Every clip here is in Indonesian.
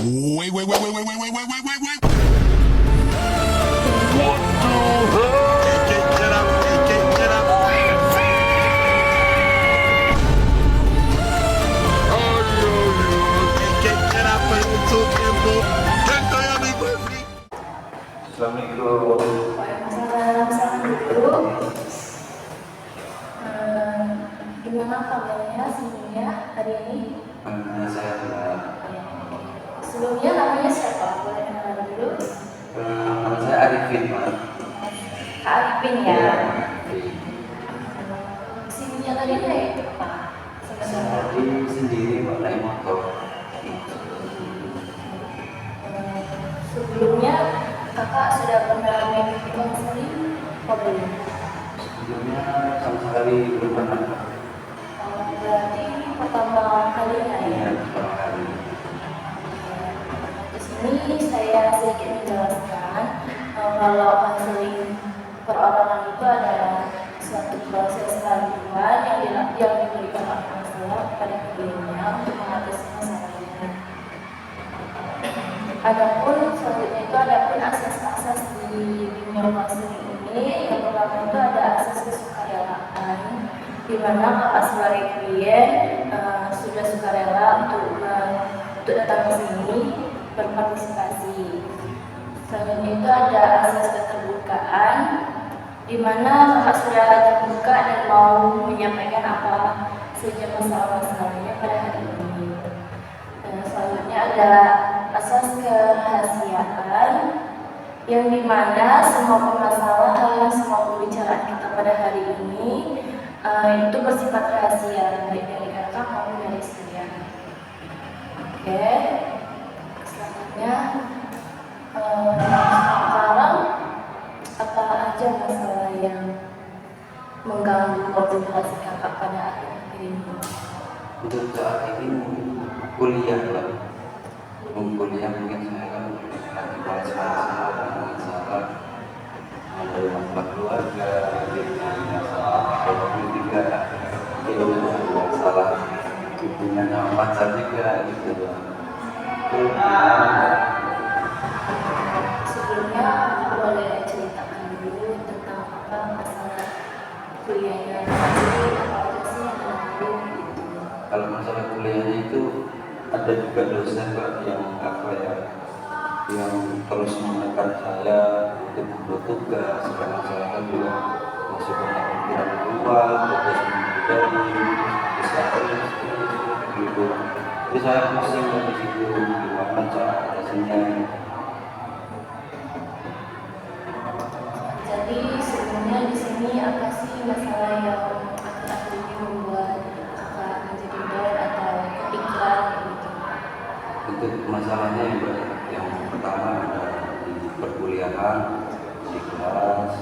Wait, wait, wait, wait, wait, wait, wait, wait, wait, wait, wait. Get up, get up. Get up untuk tempo. Canto yang diberi. Assalamualaikum. Waalaikumsalam, salam dulu. Gimana kabarnya sebelumnya hari ini? Saya adalah Sebelumnya namanya siapa? Boleh kenalan dulu? nama saya Arifin, Mas. Kak Arifin ya. Iya. Sibuknya tadi naik apa? Sebenarnya. Tadi sendiri Pak naik motor. Sebelumnya kakak sudah pernah naik konseling? Oh belum. Sebelumnya sama sekali belum pernah. Berarti ini pertama kalinya ya? Iya, pertama kali. Di sini saya sedikit menjelaskan kalau konseling perorangan itu adalah suatu proses bantuan yang diberikan oleh konselor kepada kliennya untuk mengatasi masalahnya. Adapun selanjutnya itu adapun akses di dunia konseling ini, yang pertama itu ada akses kesukarelaan, di mana kakak sebagai klien sudah sukarela untuk datang ke sini berpartisipasi. Selanjutnya itu ada akses keterbukaan, di mana kakak sudah terbuka dan mau menyampaikan apa saja masalah-masalahnya pada hari ini. Dan selanjutnya ada asas kerahasiaan, yang dimana semua permasalahan, semua pembicaraan kita pada hari ini itu bersifat rahasia, baik dari kakak maupun dari saya. Oke, selanjutnya sekarang apa aja masalah yang mengganggu konsentrasi kakak pada akhir-akhir ini? Untuk saat ini kuliah lah. Kuliah mungkin saya kan lagi bahas-bahas masalah dari masalah keluarga, dari masalah ekonomi juga, masalah hubungan sama pacar juga gitu. Sebelumnya boleh ceritakan dulu tentang apa masalah kuliahnya sendiri, apa aja sih yang mengganggu gitu. Kalau masalah kuliahnya itu ada juga dosen Pak yang yang terus menekan saya untuk membuat tugas, karena saya kan juga masih banyak pikiran di luar, tugas menjadi gitu. Jadi saya pusing dari situ, gimana cara atasinya. Jadi sebenarnya di sini apa sih masalah yang akhir-akhir ini membuat kakak menjadi down atau kepikiran gitu? Untuk masalahnya yang pertama ada di perkuliahan, di kelas,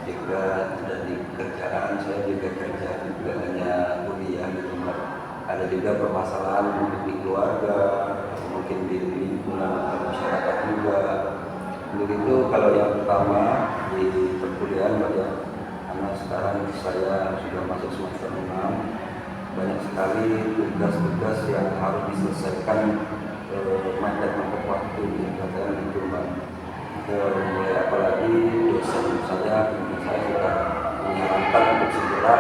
juga ada di kerjaan. Saya juga kerja, juga hanya kuliah gitu Mbak. Ada juga permasalahan mungkin di keluarga, mungkin di lingkungan masyarakat juga. Begitu kalau yang pertama di perkuliahan Mbak ya, karena sekarang saya sudah masuk semester 6, banyak sekali tugas-tugas yang harus diselesaikan mepet-mepet waktu kadang itu Mbak. Mulai apalagi dosen saya sudah menyarankan untuk segera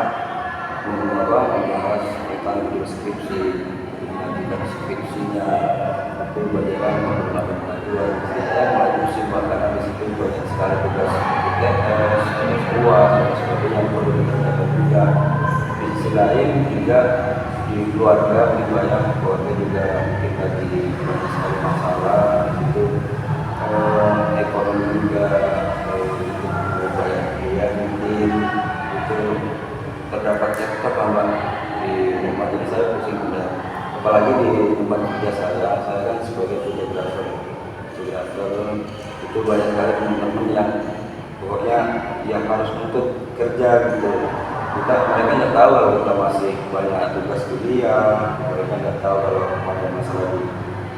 membahas tentang skripsi, mengajukan skripsinya itu bagaimana menggunakan pengajuan. Saya mulai musim karena di situ banyak sekali tugas ITS, UAS dan sebagainya yang perlu dikerjakan juga. Di sisi lain juga di keluarga banyak keluarga juga mungkin lagi banyak sekali masalah itu, ekonomi juga banyak biaya mungkin itu terdapat cekcok Mbak di rumah. Jadi saya pusing udah, apalagi di tempat kerja saya kan sebagai fotografer itu banyak sekali teman-teman yang pokoknya yang harus untuk kerja gitu. Mereka nggak tahu kalau kita masih banyak tugas kuliah, mereka nggak tahu kalau ada masalah di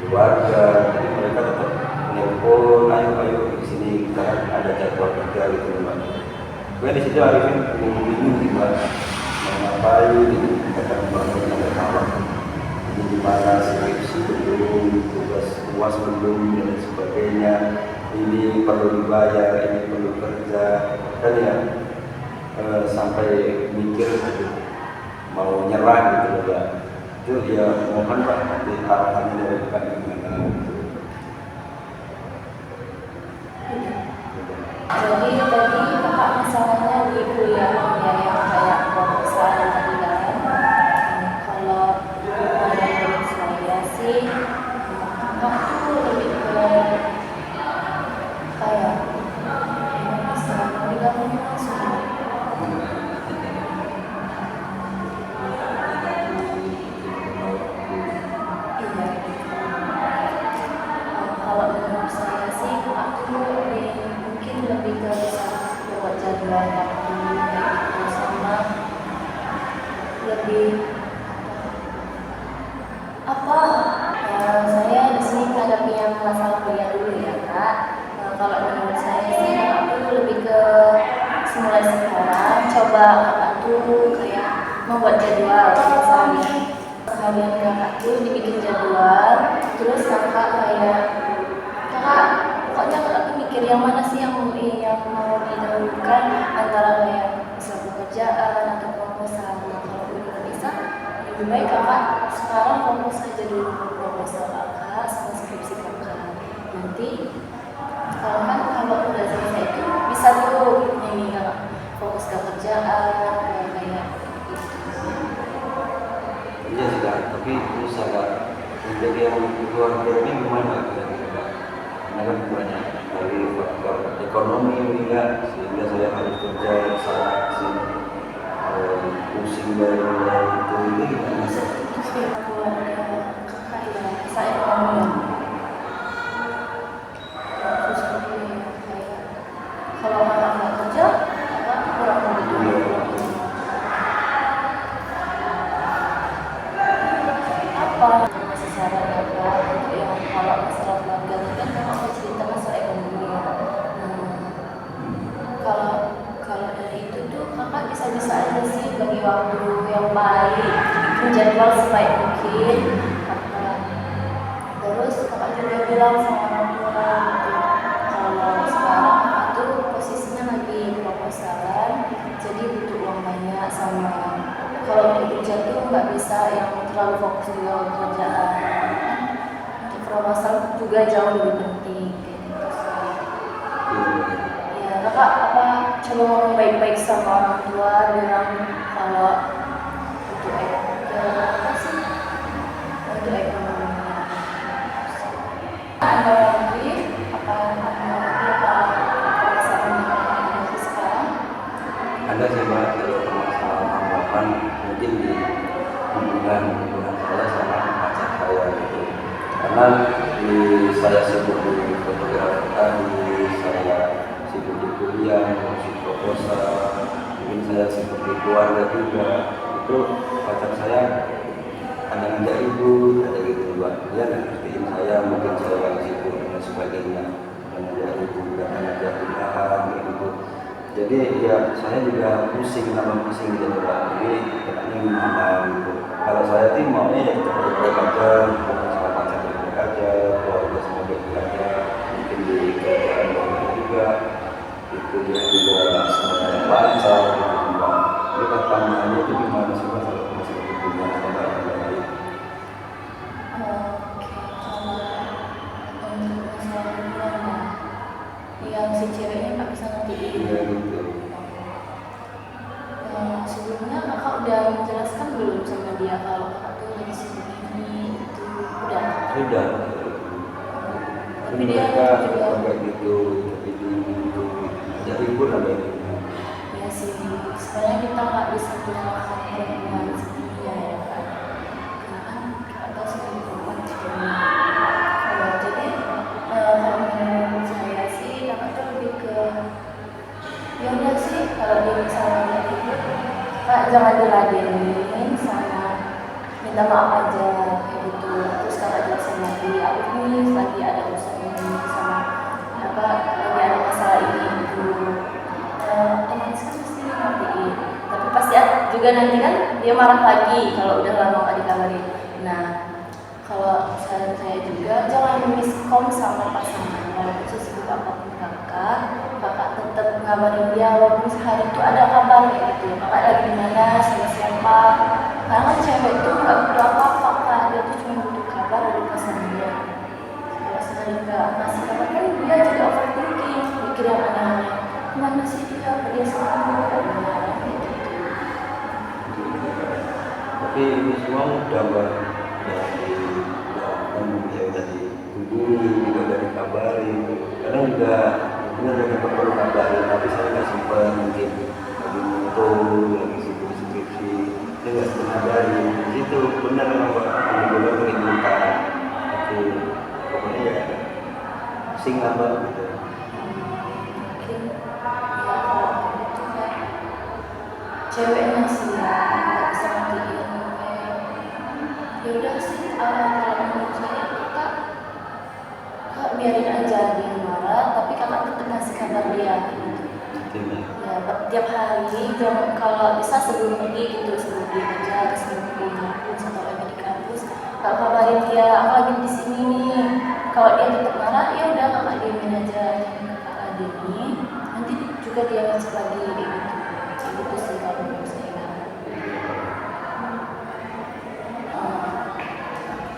keluarga, jadi mereka tetap nelpon, ayo di sini kita kan ada jadwal kerja gitu Mbak. Gue di situ Arifin bingung sih Mbak, mau ngapain, kita kan bangun sampai malam, ini gimana skripsi belum, tugas puas belum dan sebagainya, ini perlu dibayar, ini perlu kerja, dan ya sampai mikir mau nyerah gitu loh ya. Itu ya mohon Pak nanti arahannya dari Pak gimana gitu. Jadi tadi kakak masalahnya di kuliah ya yang kayak proposal dan tadi kan. Kalau menurut saya sih kakak tuh lebih ke kayak istilahnya digabungin langsung. Iya. Kalau menurut saya sih aku mungkin lebih ke bisa buat jadwal waktu kayak gitu sama lebih apa saya di sini menghadapi yang masalah kuliah dulu ya kak. Kalau menurut saya sih aku lebih ke mulai sekarang coba kakak tuh kayak membuat jadwal misalnya harian kakak tuh dibikin jadwal terus kakak kayak kakak pokoknya kakak tuh mikir yang mana sih yang mau didahulukan antara kayak bisa pekerjaan atau proposal. Kalau udah bisa lebih baik kakak sekarang fokus aja dulu proposal kakak sama skripsi kakak. Nanti kalau udah selesai itu bisa tuh ini kakak fokus ke kerjaan kayak gitu. Iya sudah, tapi usaha untuk yang keluarga ini gimana kira-kira? Karena kan banyak dari faktor ekonomi juga sehingga saya harus kerja sana sini pusing dari itu gimana sih? Keluarga kakak ya saya ekonomi terus kayak kalau kakak nggak kerja kakak kurang begitu. Apa masih saran ya kak untuk yang kalau masalah keluarga kan kakak mau cerita masalah ekonomi ya. Kalau dari itu tuh kakak bisa aja sih bagi waktu yang baik, menjadwal sebaik mungkin. Terus kakak juga bilang sama orang tua gitu, kalau sekarang kakak tuh posisinya lagi proposalan, jadi butuh uang banyak sama kalau untuk kerja tuh nggak bisa yang terlalu fokus juga untuk kerjaan. Untuk proposal juga jauh lebih penting kayak gitu sih. Ya kakak coba ngomong baik-baik sama orang tua bilang kalau untuk untuk ekonominya. Ada lagi apa permasalahan yang sekarang? Ada sih Mbak, kalau permasalahan tambahan mungkin di hubungan saya sama pacar saya gitu. Karena saya sibuk di fotografi tadi, saya sibuk di kuliah, masih proposal, mungkin saya sibuk di keluarga juga. Itu pacar saya ada ngajak ribut, ada gitu Mbak. Dia nggak ngertiin saya, mungkin saya lagi sibuk dan sebagainya. Dan ngajak ribut, dan ngajak pindahan, gitu. Jadi ya saya juga pusing gitu Mbak. Jadi katanya gimana gitu. Kalau saya sih maunya ya kita baik-baik aja, bukan sama pacar baik-baik aja, keluarga semua baik-baik aja, mungkin di kerjaan juga, itu dia juga semuanya lancar gitu Mbak. Jadi pertanyaannya itu gimana sih Mbak kalau masalah hubungan sama orang lain? Oke, kalau untuk masalah hubungan yang si ceweknya nggak bisa ngertiin. Iya gitu. Sebelumnya kakak udah menjelaskan belum sama dia kalau kakak tuh lagi sibuk ini itu udah. Sudah. Tapi dia juga kayak gitu, gitu. Jadi pun ada itu. ya sih, sebenarnya kita nggak bisa menyalahkan perempuan sebenarnya ya kan. Karena kan kita tahu sendiri perempuan sebenarnya. Jadi kalau menurut saya sih kakak tuh lebih ke ya udah sih kalau dia misalnya gitu kak jangan diladenin sama minta maaf aja kayak gitu. Terus kakak jelasin lagi aku nih lagi ada urusan ini sama apa lagi ada masalah ini itu otomatis kan pasti dia ngertiin, tapi pasti juga nanti kan dia marah lagi kalau udah lama gak dikabarin. Nah kalau saran saya juga jangan miskom sama pasangan, walaupun sesibuk apapun kakak tetap ngabarin dia walaupun sehari itu ada kabar gitu, kakak lagi mana sama siapa, karena kan cewek itu nggak butuh apa-apa kan, dia tuh cuma butuh kabar dari pasangannya. Kalau sehari nggak ngasih kabar kan dia jadi overthinking, mikir yang aneh-aneh, kemana sih dia, apa dia sama gitu. Tapi ini semua udah mbak, ya udah dihubungi, juga udah dikabarin. Kadang juga benar mereka perlu kabarin, tapi saya nggak sempat, mungkin lagi moto, lagi sibuk skripsi, saya nggak sempat kabarin. Di situ benar memang mbak, benar keributan. Tapi pokoknya ya pusing lah mbak gitu. Mungkin ya kalau gitu kan ceweknya sih ya nggak bisa ngertiin kayak ya udah sih kalau menurut saya kak biarin aja dia marah, tapi kakak tetap ngasih kabar dia gitu. Ya tiap hari kalau bisa sebelum pergi gitu, sebelum dia kerja atau sebelum pergi kampus atau lagi di kampus, kakak kabarin dia aku lagi di sini nih. Kalau dia tetap marah ya udah kakak diemin aja, kakak ladeni, nanti juga dia ngecek lagi gitu. Gitu sih kalau menurut saya.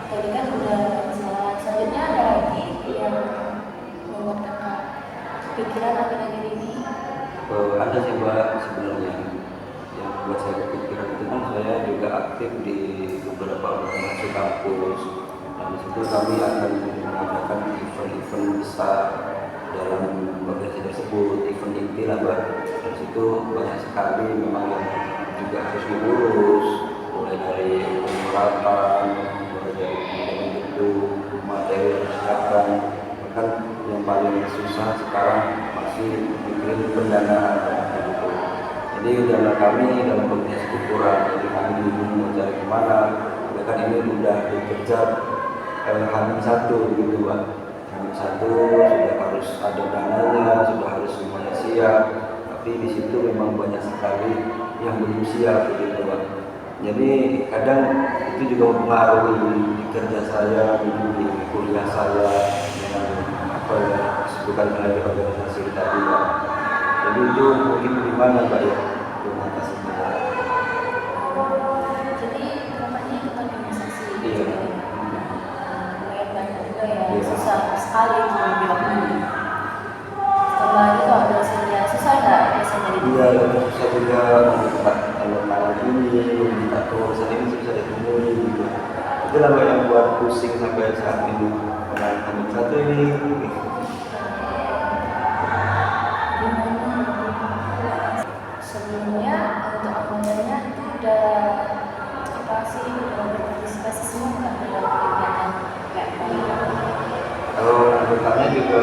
Tadi kan udah masalah, selanjutnya ada lagi yang membuat kakak pikiran akhir-akhir ini. Ada sih mbak sebenarnya yang buat saya kepikiran itu kan saya juga aktif di beberapa organisasi kampus, dan di situ kami akan mengadakan event-event besar dalam organisasi tersebut, event inti lah mbak. Di situ banyak sekali memang yang juga harus diurus, mulai dari pemuratan, mulai dari pembangunan gedung, materi yang disiapkan, bahkan yang paling susah sekarang masih mikirin pendanaan gitu. Jadi dana kami dalam komunitas itu kurang, jadi kami bingung mau cari kemana. Bahkan ini udah dikejar Hamin satu gitu Pak. Hamin satu sudah harus ada dananya, sudah harus semuanya siap. Tapi di situ memang banyak sekali yang belum siap gitu Pak. Jadi kadang itu juga mempengaruhi di kerja saya, di kuliah saya, dengan apa ya, bukan lagi organisasi tadi Pak. Jadi itu mungkin gimana Pak ya, terima kasih. Jadi kakaknya ikut organisasi Iya. gitu ya. Lumayan banyak juga ya, susah sekali itu bilang. Setelah itu ada saja susah nggak biasanya di Iya, susah juga minta tanda ini, minta tulisan ini susah ditemui gitu. Itu lah yang buat pusing sampai saat ini. Hamin satu ini. Sebelumnya untuk anggotanya itu udah apa sih, udah berpartisipasi semua nggak dalam kegiatan kayak Kalau anggotanya juga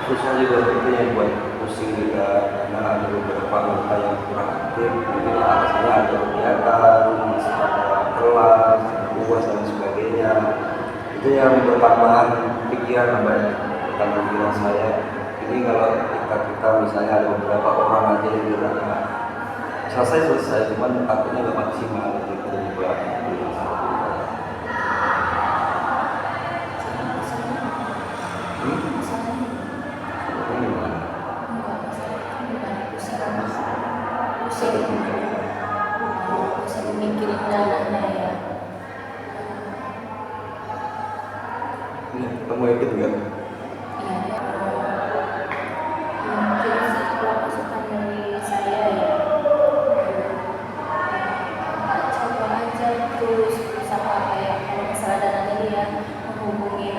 susah juga, itu yang buat pusing juga, karena ada beberapa anggota yang kurang aktif, mungkin alasannya ada kegiatan, masih ada kelas, UAS dan sebagainya. Itu yang bertambahan pikiran pertama pikiran saya. Ini kalau kita misalnya ada beberapa orang aja yang bilang selesai, cuman takutnya nggak maksimal gitu juga. Pusing mikirin dananya ya. Kamu ikut nggak? Iya, mungkin sih kalau masukan dari saya ya, kakak coba aja terus berusaha kayak kalau masalah dana tadi ya, menghubungin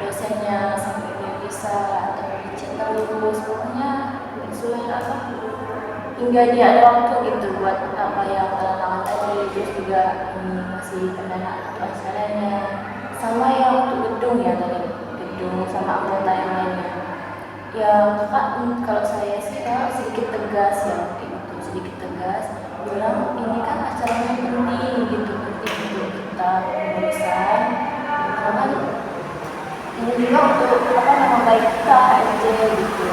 dosennya sampai dia bisa, atau dicek terus, pokoknya sesuai hingga dia ada waktu gitu buat apa yang tantangan tadi, terus juga ini masih pendanaan atau acaranya, sama yang untuk gedung ya tadi, gedung sama anggota yang lainnya. Ya kakak kalau saya sih sedikit tegas ya, gitu, sedikit tegas bilang ini kan acaranya penting gitu, penting untuk kita penulisan, karena ini juga untuk nama baik kita HMJ gitu.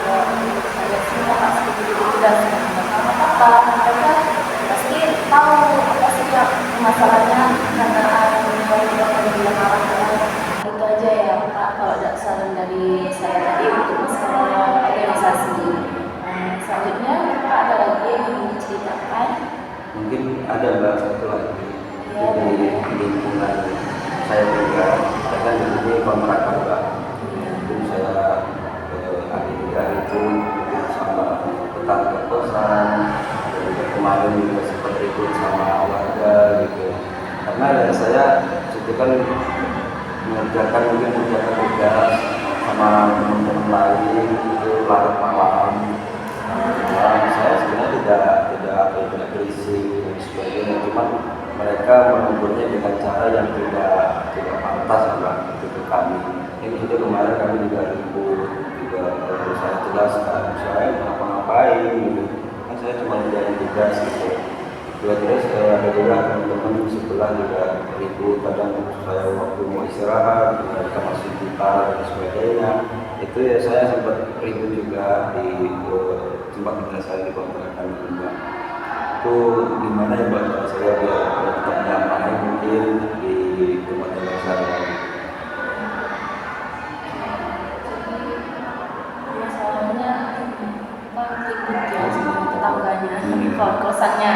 Ya, saya sih kakak sedikit tegas sama kakak, mereka pasti tahu apa sih masalahnya karena ada Mungkin ada mbak satu lagi Ya, di lingkungan saya juga, karena di sini kontrakan mbak. Mungkin saya ada itu mungkin sama tetangga kosan, dan juga kemarin juga sempat ribut sama warga gitu. Karena ya saya itu kan mengerjakan tugas sama teman-teman lain itu larut malam. Saya sebenarnya tidak berisik dan sebagainya, cuman mereka menegurnya dengan cara yang tidak pantas mbak itu ke kami. Ini juga kemarin kami juga ribut, juga saya jelaskan saya ngapa-ngapain gitu. Kan saya cuma menjalani tugas gitu. Terus ada juga teman-teman sebelah juga ribut, kadang saya waktu mau istirahat mereka masih gitar dan sebagainya. Itu ya saya sempat ribut juga di tempat tinggal saya di kontrakan juga. Itu gimana ya mbak, kalau saya biar tetap nyaman mungkin di tempat tinggal saya. Masalahnya ribut ya sama tetangganya, kosannya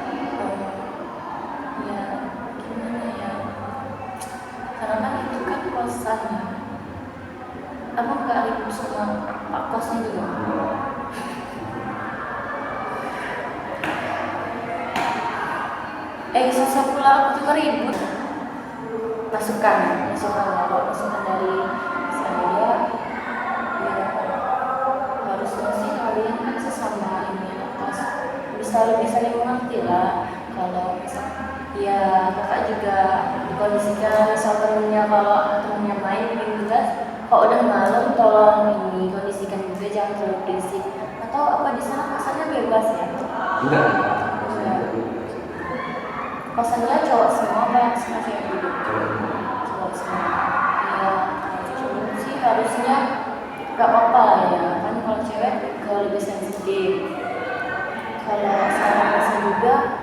gitu. Ya gimana ya, karena kan itu kan kosannya, kamu nggak ribut sama pak kosnya juga. Susah pula aku juga ribut. Masukan dari saya, ya harusnya sih kalian kan sesama ini atas bisa lebih saling mengerti lah. Kalau misal ya kakak juga dikondisikan misal temennya main bikin tugas, kalau udah malam tolong ini kondisikan juga, jangan terlalu berisik. Atau apa di sana kosannya bebas ya? Enggak. Kosannya cowok semua apa semua cewek dulu? Cowok semua. Ya cowok sih harusnya gak apa-apa lah ya, kan kalau cewek lebih sensitif. Kalau saya rasa juga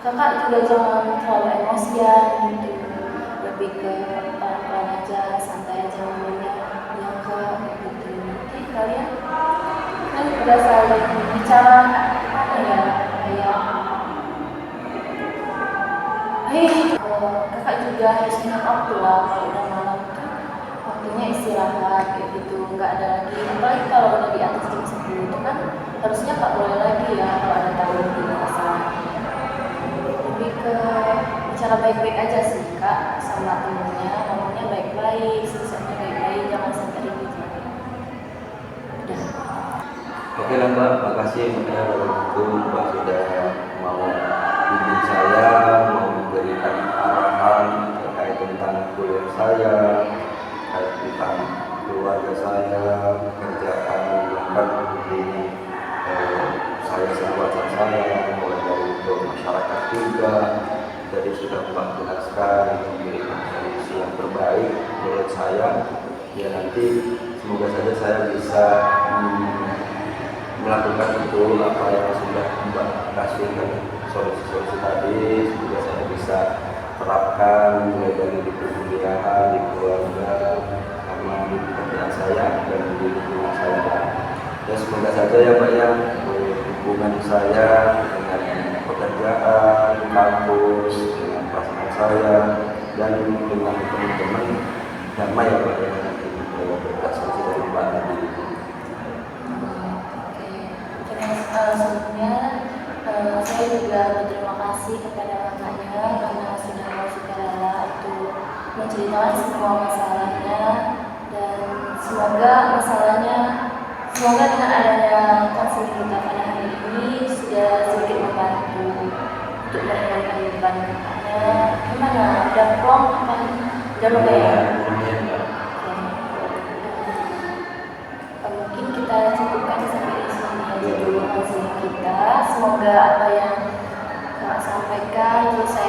kakak juga jangan terlalu emosian gitu, lebih ke pelan-pelan aja, santai aja ngomongnya, yang ke gitu. Nanti kalian kan udah saling bicara apa ya, kayak kakak juga harus ingat waktu lah, kalau udah malam kan waktunya istirahat kayak gitu, nggak ada lagi, apalagi kalau udah di atas jam 10 itu kan harusnya nggak boleh lagi ya kalau ada tamu di kosan. Lebih ke bicara baik-baik aja sih kak sama temennya, ngomongnya baik-baik, sebisanya baik-baik, jangan sampai ribut lagi. Udah. Oke lah mbak, makasih mbak kalau gitu mbak sudah mau bimbing saya, mau memberikan arahan terkait tentang kuliah saya, terkait tentang keluarga saya, pekerjaan bahkan di saya sama pacar saya, mulai dari untuk masyarakat juga. Jadi sudah mbak jelaskan memberikan solusi yang terbaik menurut saya. Ya nanti semoga saja saya bisa melakukan itu apa yang sudah mbak kasihkan solusi-solusi tadi, semoga saya bisa terapkan mulai dari di perkuliahan, di keluarga, sama di pekerjaan saya dan di lingkungan saya. Ya semoga saja ya Pak ya, hubungan saya dengan pekerjaan, kampus, dengan pasangan saya dan dengan teman-teman damai ya Pak ya, nanti berkat solusi dari Pak tadi. Sebelumnya saya juga berterima kasih kepada kakaknya karena sudah mau sukarela untuk menceritakan semua masalahnya, dan semoga dengan adanya konseling kita pada hari ini sudah sedikit membantu untuk meringankan beban kakaknya. Gimana? Udah plong apa? Udah lumayan? Mungkin kita cukupkan sampai di sini aja dulu konseling kita. Semoga apa yang Kak sampaikan terus saya